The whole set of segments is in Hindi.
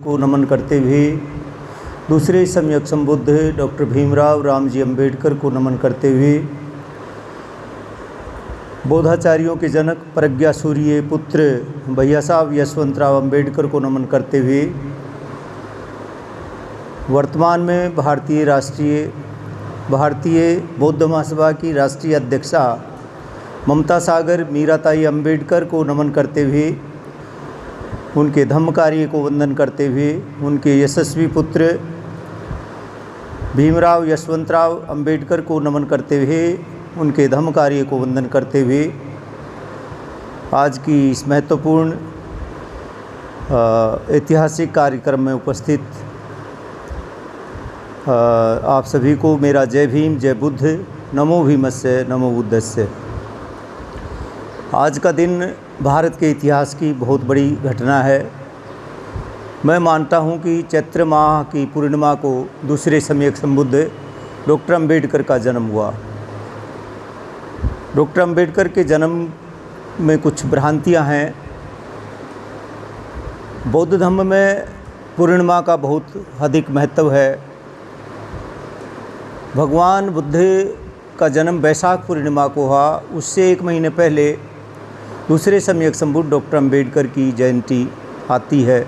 को नमन करते हुए दूसरे सम्यक संबुद्ध डॉक्टर भीमराव रामजी अंबेडकर को नमन करते हुए बोधाचार्यों के जनक प्रज्ञा सूर्य पुत्र भैया साहब यशवंतराव अंबेडकर को नमन करते हुए वर्तमान में भारतीय बौद्ध महासभा की राष्ट्रीय अध्यक्षा ममता सागर मीराताई अंबेडकर को नमन करते हुए उनके धम्म कार्य को वंदन करते हुए उनके यशस्वी पुत्र भीमराव यशवंतराव अंबेडकर को नमन करते हुए उनके धम्म कार्य को वंदन करते हुए आज की इस महत्वपूर्ण ऐतिहासिक कार्यक्रम में उपस्थित आप सभी को मेरा जय भीम जय बुद्ध नमो भीमस्य नमो बुद्धस्य। आज का दिन भारत के इतिहास की बहुत बड़ी घटना है। मैं मानता हूं कि चैत्र माह की पूर्णिमा को दूसरे सम्यक संबुद्ध डॉक्टर अंबेडकर का जन्म हुआ। डॉक्टर अंबेडकर के जन्म में कुछ भ्रांतियां हैं। बौद्ध धर्म में पूर्णिमा का बहुत अधिक महत्व है। भगवान बुद्ध का जन्म वैशाख पूर्णिमा को हुआ। उससे एक महीने पहले दूसरे सम्यक संबुद्ध डॉक्टर अंबेडकर की जयंती आती है।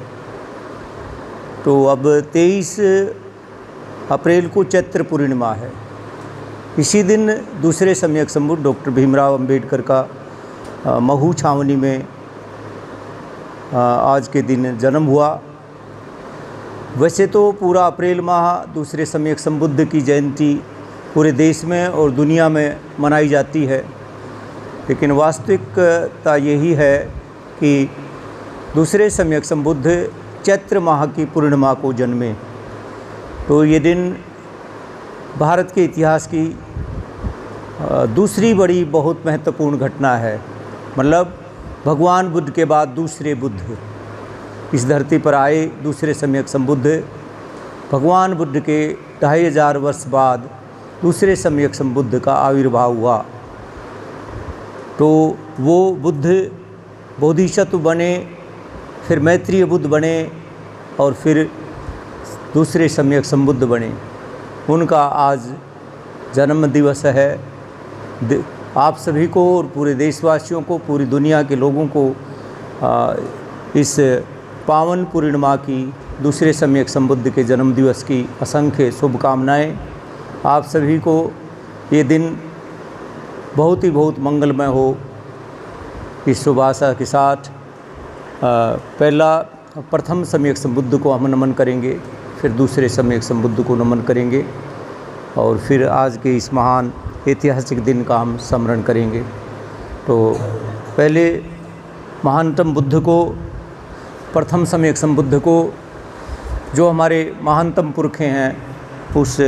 तो अब 23 अप्रैल को चैत्र पूर्णिमा है। इसी दिन दूसरे सम्यक संबुद्ध डॉक्टर भीमराव अंबेडकर का महू छावनी में आज के दिन जन्म हुआ। वैसे तो पूरा अप्रैल माह दूसरे सम्यक संबुद्ध की जयंती पूरे देश में और दुनिया में मनाई जाती है, लेकिन वास्तविकता यही है कि दूसरे सम्यक संबुद्ध चैत्र माह की पूर्णिमा को जन्मे। तो ये दिन भारत के इतिहास की दूसरी बड़ी बहुत महत्वपूर्ण घटना है। मतलब भगवान बुद्ध के बाद दूसरे बुद्ध इस धरती पर आए। दूसरे सम्यक संबुद्ध भगवान बुद्ध के 2500 वर्ष बाद दूसरे सम्यक संबुद्ध का आविर्भाव हुआ। तो वो बुद्ध बोधिसत्व बने, फिर मैत्रेय बुद्ध बने और फिर दूसरे सम्यक संबुद्ध बने। उनका आज जन्म दिवस है। आप सभी को और पूरे देशवासियों को, पूरी दुनिया के लोगों को इस पावन पूर्णिमा की दूसरे सम्यक संबुद्ध के जन्म दिवस की असंख्य शुभकामनाएं। आप सभी को ये दिन बहुत मंगलमय हो। इस शुभ आशा के साथ प्रथम सम्यक संबुद्ध को हम नमन करेंगे, फिर दूसरे सम्यक संबुद्ध को नमन करेंगे और फिर आज के इस महान ऐतिहासिक दिन का हम स्मरण करेंगे। तो पहले महानतम बुद्ध को, प्रथम सम्यक संबुद्ध को, जो हमारे महानतम पुरखे हैं, उस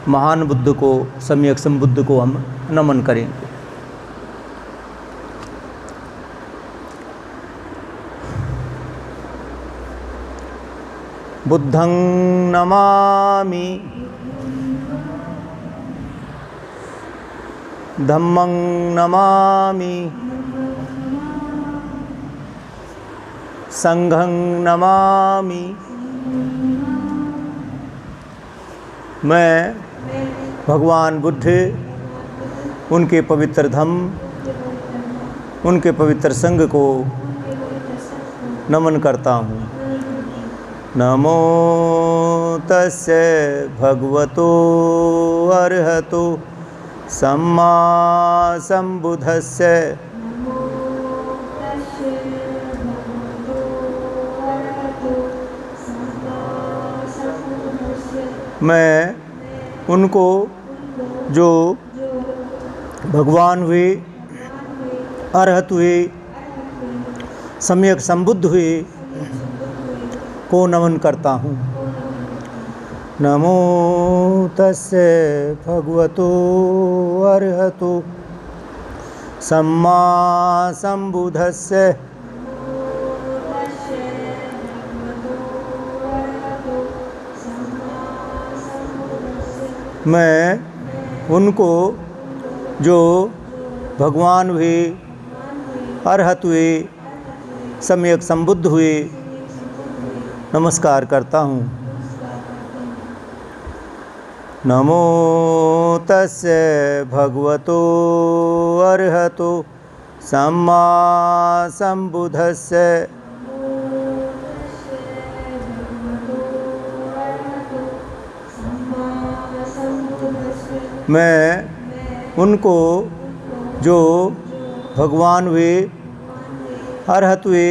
महान बुद्ध को, सम्यक संबुद्ध को हम नमन करेंगे। बुद्धं नमामि, धम्मं नमामि, संघं नमामि। मैं भगवान बुद्ध, उनके पवित्र धम्म, उनके पवित्र संघ को नमन करता हूँ। नमो तस्य भगवतो अर्हतो सम्मा संबुद्धस्य। मैं उनको जो भगवान हुए, अरहत हुए, सम्यक संबुद्ध हुए को नमन करता हूँ। नमो तस्य भगवतो अर्हतो सम्मा संबुद्धस्य। मैं उनको जो भगवान हुए, अरहत हुए, सम्यक संबुद्ध हुए नमस्कार करता हूँ। नमो तस्य भगवतो अर्हतो सम्मा सम्बुद्धस्य। मैं उनको जो भगवान हुए, अरहत हुए,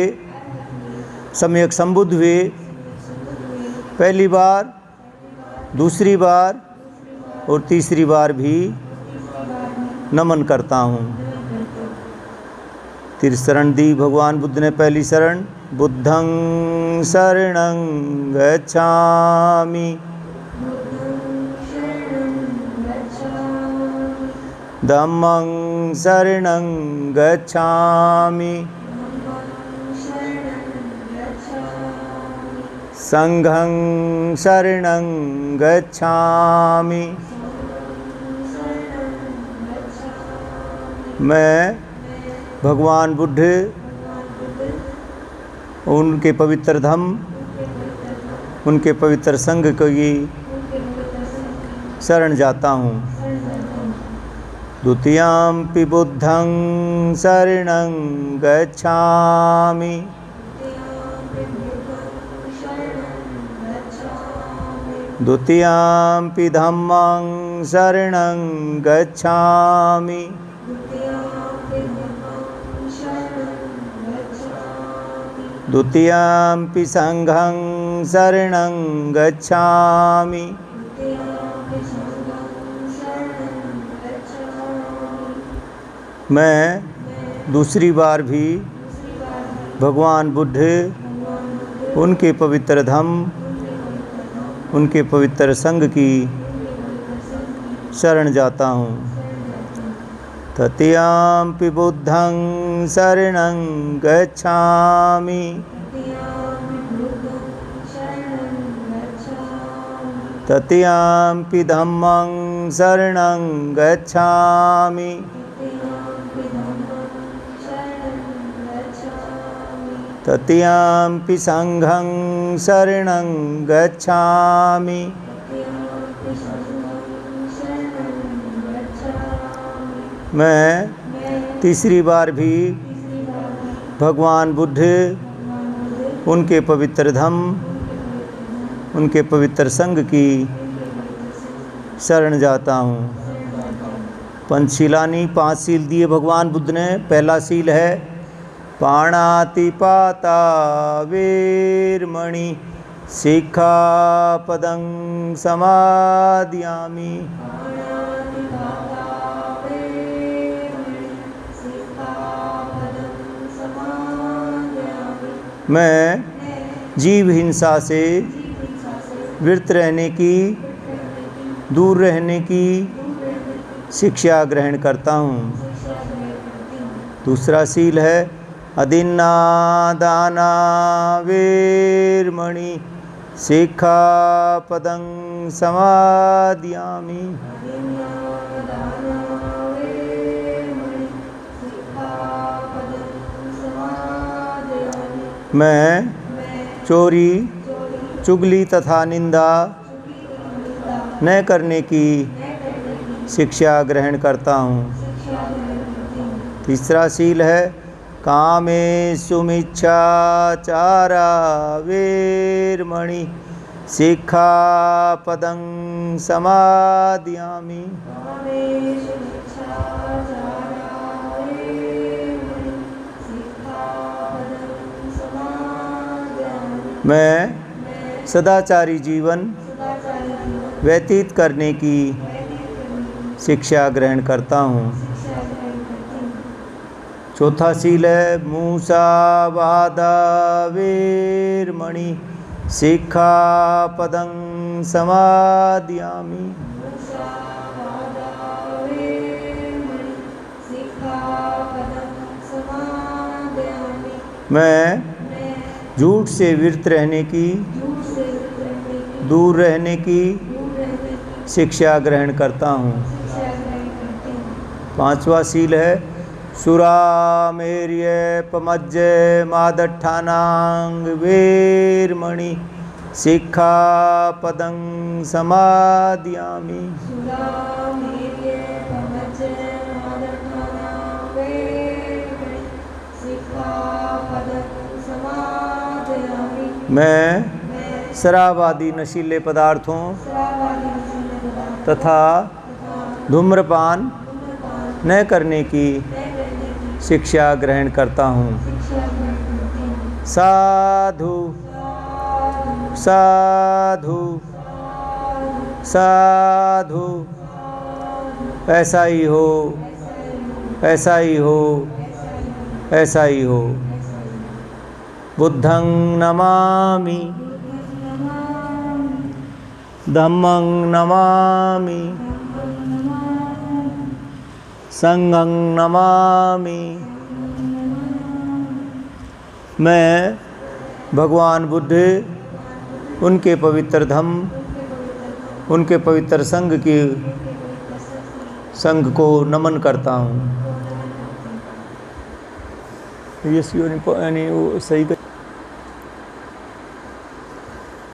सम्यक संबुद्ध हुए, पहली बार, दूसरी बार और तीसरी बार भी नमन करता हूँ। तिरशरण दी भगवान बुद्ध ने। पहली शरण, बुद्धं शरणं गच्छामि, धम्मं शरणं गच्छामि, संघं शरणं गच्छामि। मैं भगवान बुद्ध, उनके पवित्र धम्म, उनके पवित्र संघ की शरण जाता हूँ। द्वितीयम्पि बुद्धं शरणं गच्छामि, द्वितीयम्पि धम्मं शरणं गच्छामि, द्वितीयम्पि संघं शरणं गच्छामि। मैं दूसरी बार भी भगवान बुद्ध, उनके पवित्र धम्म, उनके पवित्र संघ की शरण जाता हूँ। तृतीयम्पि बुद्धं शरणं गच्छामि, तृतीयम्पि धम्मं शरणं गच्छामि, तृतीयम्पि संघं शरणं गच्छामि। मैं तीसरी बार भी भगवान बुद्ध, उनके पवित्र धम्म, उनके पवित्र संघ की शरण जाता हूँ। पंचशीलानी 5 सील दिए भगवान बुद्ध ने। पहला सील है पाणातिपाता वेरमणि सिक्खापदं समादयामि। मैं जीव हिंसा से विरत रहने की, दूर रहने की शिक्षा ग्रहण करता हूँ। दूसरा सील है अदिन्ना दाना वेरमणि सिक्खापदं समादयामि। मैं चोरी, चुगली तथा निंदा न करने की शिक्षा ग्रहण करता हूँ। तीसरा सील है कामेषु मिच्छाचारा वेरमणि सिक्खापदं समादयामि। मैं सदाचारी जीवन व्यतीत करने की शिक्षा ग्रहण करता हूँ। चौथा सील है मूसावादा वेरमणि सिक्खापदं समादयामि। मैं झूठ से विरत रहने की, दूर रहने की शिक्षा ग्रहण करता हूँ। पांचवा सील है सुरामेर्य पमज्जय मादठानांग वीरमणि सिक्खापदं समादयामि। मैं शराब आदि नशीले पदार्थों तथा धूम्रपान न करने की शिक्षा ग्रहण करता हूँ। साधु साधु साधु। ऐसा ही हो, ऐसा ही हो, ऐसा ही हो। बुद्धं नमामि, धम्मं नमामि, संघं नमामि। मैं भगवान बुद्ध, उनके पवित्र धम्म, उनके पवित्र संघ को नमन करता हूँ। ये सही